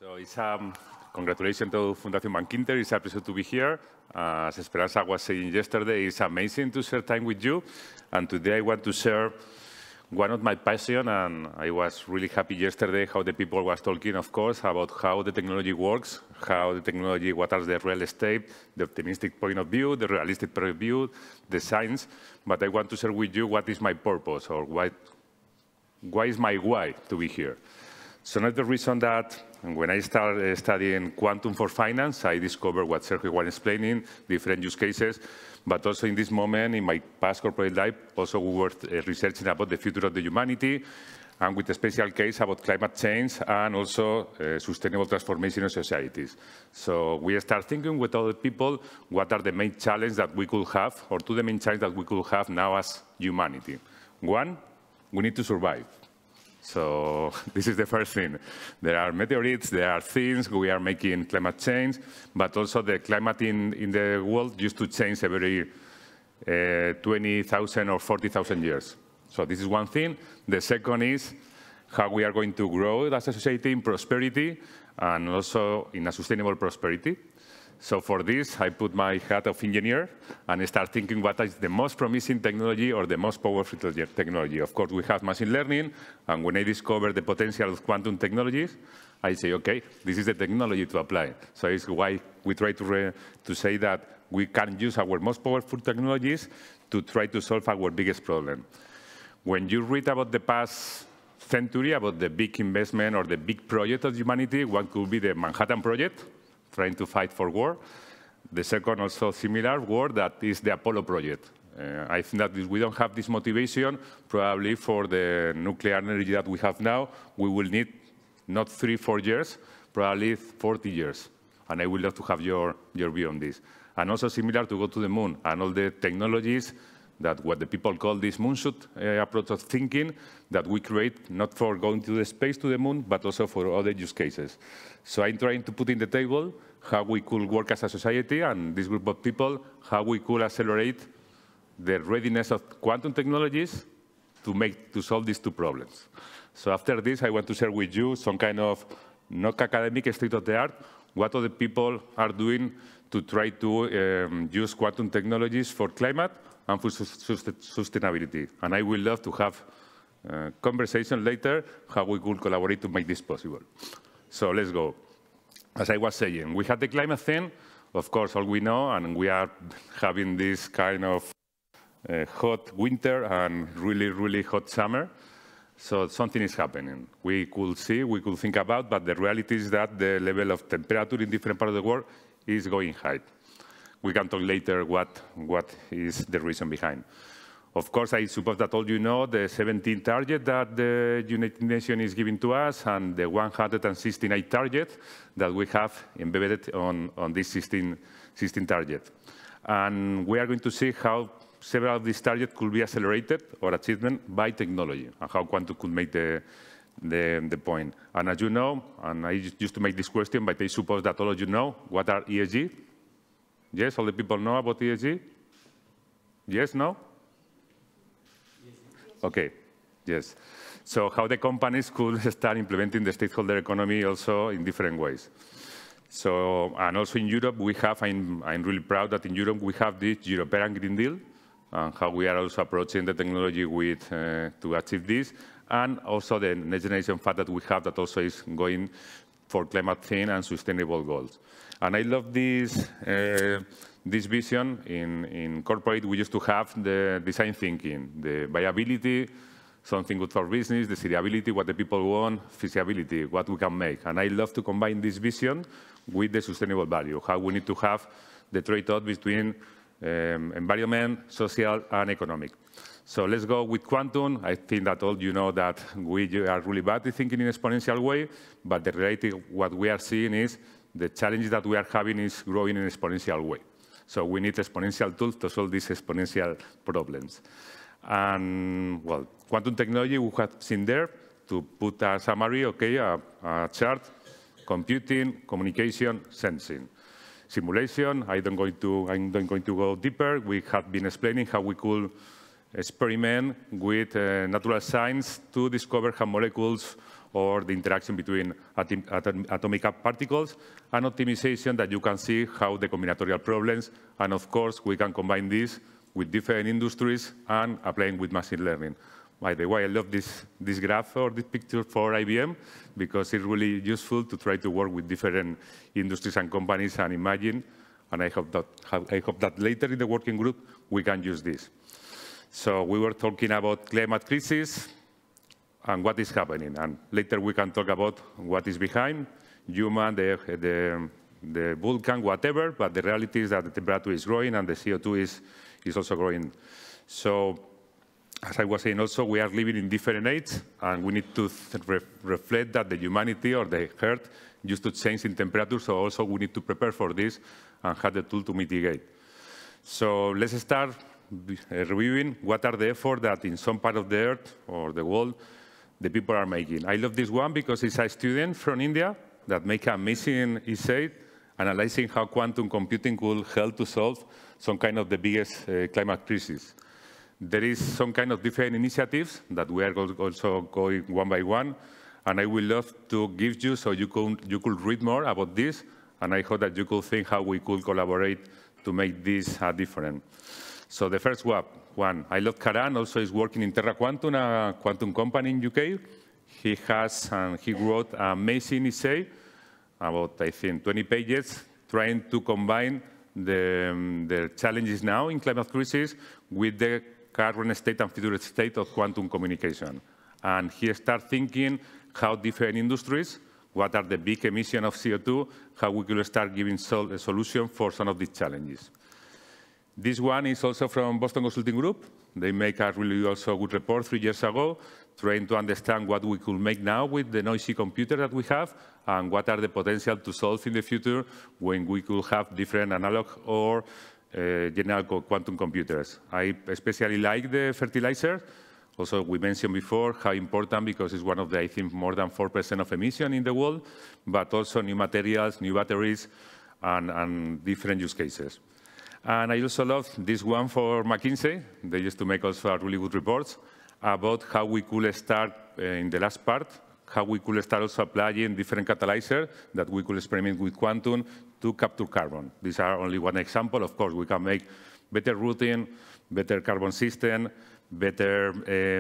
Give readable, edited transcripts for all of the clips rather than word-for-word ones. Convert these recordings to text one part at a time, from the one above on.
So it's congratulations to Fundación Bankinter. It's a pleasure to be here. As Esperanza was saying yesterday, it's amazing to share time with you. And today I want to share one of my passions. And I was really happy yesterday how the people was talking, of course, about how the technology works, how the technology, what are the real estate, the optimistic point of view, the realistic point of view, the science. But I want to share with you what is my purpose or why is my why to be here. So that's the reason that when I started studying quantum for finance, I discovered what Sergio was explaining, different use cases. But also in this moment, in my past corporate life, also we were researching about the future of the humanity, and with a special case about climate change and also sustainable transformation of societies. So we start thinking with other people, what are the main challenges that we could have, or two the main challenges that we could have now as humanity. One, we need to survive. So this is the first thing. There are meteorites, there are things, we are making climate change, but also the climate in the world used to change every 20,000 or 40,000 years. So this is one thing. The second is how we are going to grow as a society in prosperity and also in a sustainable prosperity. So for this, I put my hat of engineer and start thinking what is the most promising technology or the most powerful technology. Of course, we have machine learning, and when I discovered the potential of quantum technologies, I say, okay, this is the technology to apply. So it's why we try to say that we can use our most powerful technologies to try to solve our biggest problem. When you read about the past century, about the big investment or the big project of humanity, one could be the Manhattan Project, trying to fight for war. The second, also similar war, that is the Apollo project. I think that if we don't have this motivation, probably for the nuclear energy that we have now, we will need not 3-4 years, probably 40 years. And I would love to have your view on this. And also similar to go to the moon and all the technologies that what the people call this moonshot approach of thinking that we create, not for going to the space to the moon, but also for other use cases. So I'm trying to put in the table how we could work as a society and this group of people, how we could accelerate the readiness of quantum technologies to solve these two problems. So after this, I want to share with you some kind of not academic state of the art, what other people are doing to try to use quantum technologies for climate and for sustainability. And I would love to have a conversation later how we could collaborate to make this possible. So let's go. As I was saying, we had the climate thing, of course, all we know, and we are having this kind of hot winter and really, really hot summer. So something is happening. We could see, we could think about, but the reality is that the level of temperature in different parts of the world is going high. We can talk later what is the reason behind. Of course, I suppose that all you know the 17 target that the United Nations is giving to us and the 168 target that we have embedded on this 16 target. And we are going to see how several of these targets could be accelerated or achievement by technology and how quantum could make the point. And as you know, and I used to make this question, but I suppose that all of you know, what are ESG? Yes, all the people know about ESG? Yes, no? Okay, yes. So how the companies could start implementing the stakeholder economy also in different ways. So, and also in Europe, we have, I'm really proud that in Europe we have this European Green Deal, and how we are also approaching the technology with, to achieve this, and also the next generation fund that we have that also is going for climate change and sustainable goals. And I love this, this vision. In corporate, we used to have the design thinking, the viability, something good for business, the desirability, what the people want, feasibility, what we can make. And I love to combine this vision with the sustainable value, how we need to have the trade-off between environment, social, and economic. So let's go with quantum. I think that all you know that we are really bad at thinking in an exponential way, but the reality, what we are seeing is the challenge that we are having is growing in an exponential way. So we need exponential tools to solve these exponential problems. And, well, quantum technology, we have seen there, to put a summary, okay, a chart, computing, communication, sensing. Simulation, I'm not going to go deeper. We have been explaining how we could experiment with natural science to discover how molecules or the interaction between atomic particles, and optimization that you can see how the combinatorial problems, and of course, we can combine this with different industries and applying with machine learning. By the way, I love this graph or this picture for IBM because it's really useful to try to work with different industries and companies and imagine, and I hope that later in the working group we can use this. So we were talking about climate crisis and what is happening, and later we can talk about what is behind, human, the volcano, whatever, but the reality is that the temperature is growing and the CO2 is also growing. So, as I was saying also, we are living in different ages, and we need to reflect that the humanity or the Earth used to change in temperature, so also we need to prepare for this and have the tool to mitigate. So let's start reviewing what are the efforts that in some part of the Earth or the world the people are making. I love this one because it's a student from India that make an amazing essay analyzing how quantum computing could help to solve some kind of the biggest climate crisis. There is some kind of different initiatives that we are also going one by one, and I would love to give you so you could read more about this, and I hope that you could think how we could collaborate to make this different. So the first one, I love Karan, also is working in Terra Quantum, a quantum company in UK. He wrote an amazing essay about, I think, 20 pages, trying to combine the challenges now in climate crisis with the current state and future state of quantum communication. And he started thinking how different industries, what are the big emissions of CO2, how we could start giving a solution for some of these challenges. This one is also from Boston Consulting Group. They make a really also good report 3 years ago, trying to understand what we could make now with the noisy computer that we have, and what are the potential to solve in the future when we could have different analog or general quantum computers. I especially like the fertilizer. Also, we mentioned before how important, because it's one of the, I think, more than 4% of emission in the world, but also new materials, new batteries, and different use cases. And I also love this one for McKinsey. They used to make also really good reports about how we could start, in the last part, how we could start also applying different catalyzers that we could experiment with quantum to capture carbon. These are only one example. Of course, we can make better routing, better carbon system, better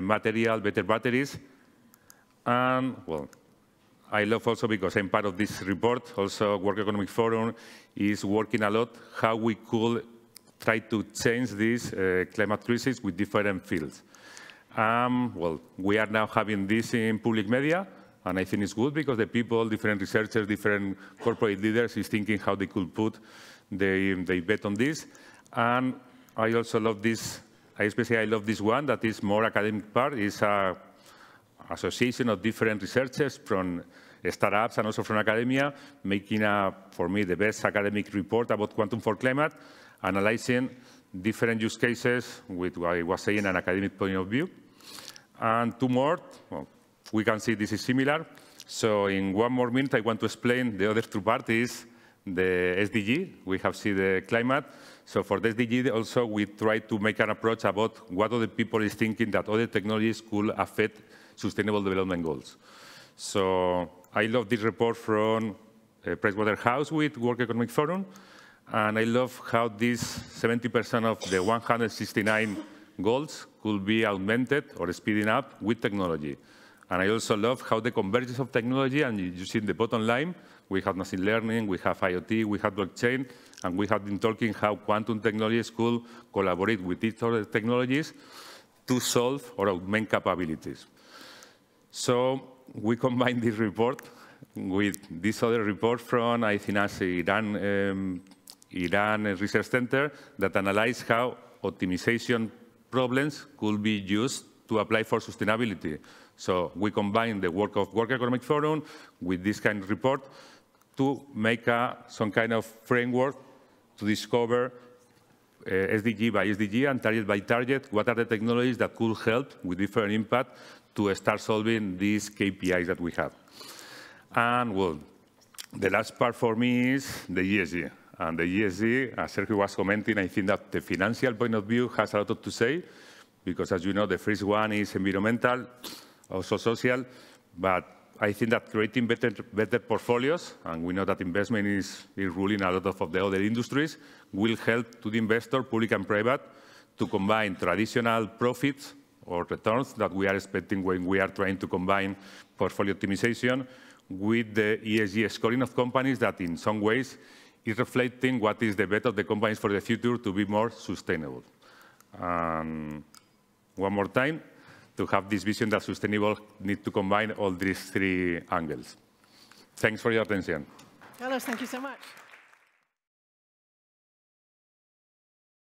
material, better batteries. And, well, I love also, because I'm part of this report, also World Economic Forum is working a lot how we could try to change this climate crisis with different fields. Well, we are now having this in public media, and I think it's good because the people, different researchers, different corporate leaders is thinking how they could put they bet on this. And I also love this, I love this one that is more academic part, is a association of different researchers from startups and also from academia, making, for me, the best academic report about quantum for climate, analyzing different use cases with what I was saying, an academic point of view. And 2 more, well, we can see this is similar. So in 1 more minute, I want to explain the other 2 parts, the SDG. We have seen the climate. So for the SDG, also, we try to make an approach about what other people is thinking that other technologies could affect sustainable development goals. So I love this report from Pricewaterhouse with World Economic Forum, and I love how this 70% of the 169 goals could be augmented or speeding up with technology. And I also love how the convergence of technology, and you see in the bottom line, we have machine learning, we have IoT, we have blockchain, and we have been talking how quantum technologies could collaborate with these other technologies to solve or augment capabilities. So we combine this report with this other report from, I think, Iran Research Center that analyze how optimization problems could be used to apply for sustainability. So we combine the work of World Economic Forum with this kind of report to make some kind of framework to discover SDG by SDG and target by target, what are the technologies that could help with different impact to start solving these KPIs that we have. And, well, the last part for me is the ESG. And the ESG, as Sergio was commenting, I think that the financial point of view has a lot to say, because as you know, the first one is environmental, also social, but I think that creating better portfolios, and we know that investment is ruling a lot of the other industries, will help to the investor, public and private, to combine traditional profits or returns that we are expecting when we are trying to combine portfolio optimization with the ESG scoring of companies that in some ways is reflecting what is the bet of the companies for the future to be more sustainable. One more time, to have this vision that sustainable need to combine all these three angles. Thanks for your attention. Carlos, thank you so much.